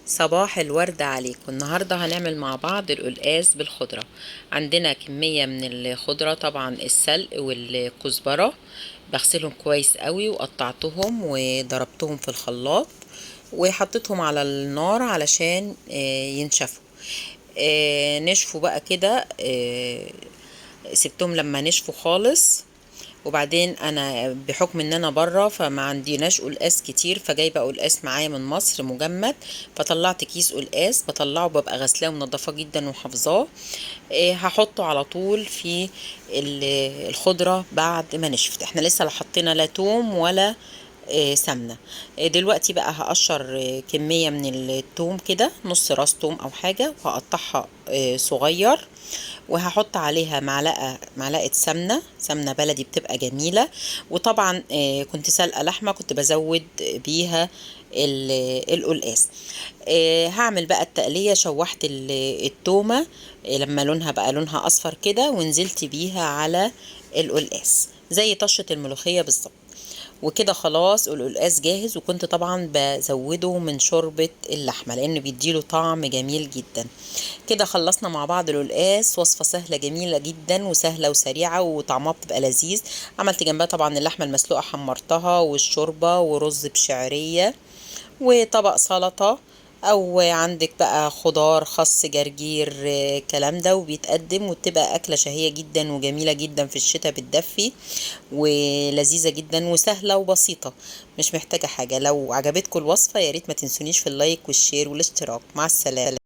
صباح الورد عليكم. النهاردة هنعمل مع بعض القلقاس بالخضرة. عندنا كمية من الخضرة، طبعا السلق والكزبرة بغسلهم كويس قوي وقطعتهم وضربتهم في الخلاط وحطيتهم على النار علشان ينشفوا. نشفوا بقى كده. سبتهم لما نشفوا خالص، وبعدين انا بحكم ان انا بره فما عنديناش قلقاس كتير، فجايبه قلقاس معايا من مصر مجمد. فطلعت كيس قلقاس بطلعه، ببقى غسلاه ومنضفاه جدا وحافظاه. هحطه على طول في الخضره بعد ما نشفت. احنا لسه لا حطينا لا توم ولا سمنه. دلوقتي بقى هقشر كميه من التوم كده، نص راس توم او حاجه، وهقطعها صغير، وهحط عليها معلقه سمنه بلدي بتبقى جميله. وطبعا كنت سلقه لحمه، كنت بزود بيها القلقاس. هعمل بقى التقليه. شوحت التومه لما لونها بقى لونها اصفر كده، ونزلت بيها على القلقاس زي طشه الملوخيه بالظبط. وكده خلاص القلقاس جاهز. وكنت طبعا بزوده من شوربة اللحمة لأنه بيديله طعم جميل جدا. كده خلصنا مع بعض القلقاس. وصفة سهلة جميلة جدا وسهلة وسريعة وطعمها بتبقى لذيذ. عملت جنبها طبعا اللحمة المسلوقة، حمرتها، والشوربة، ورز بشعرية، وطبق سلطة، او عندك بقى خضار، خس، جرجير، الكلام ده، وبيتقدم وبتبقى اكلة شهية جدا وجميلة جدا في الشتاء، بتدفي ولذيذة جدا وسهلة وبسيطة، مش محتاجة حاجة. لو عجبتكم الوصفة يا ريت ما تنسونيش في اللايك والشير والاشتراك. مع السلامة.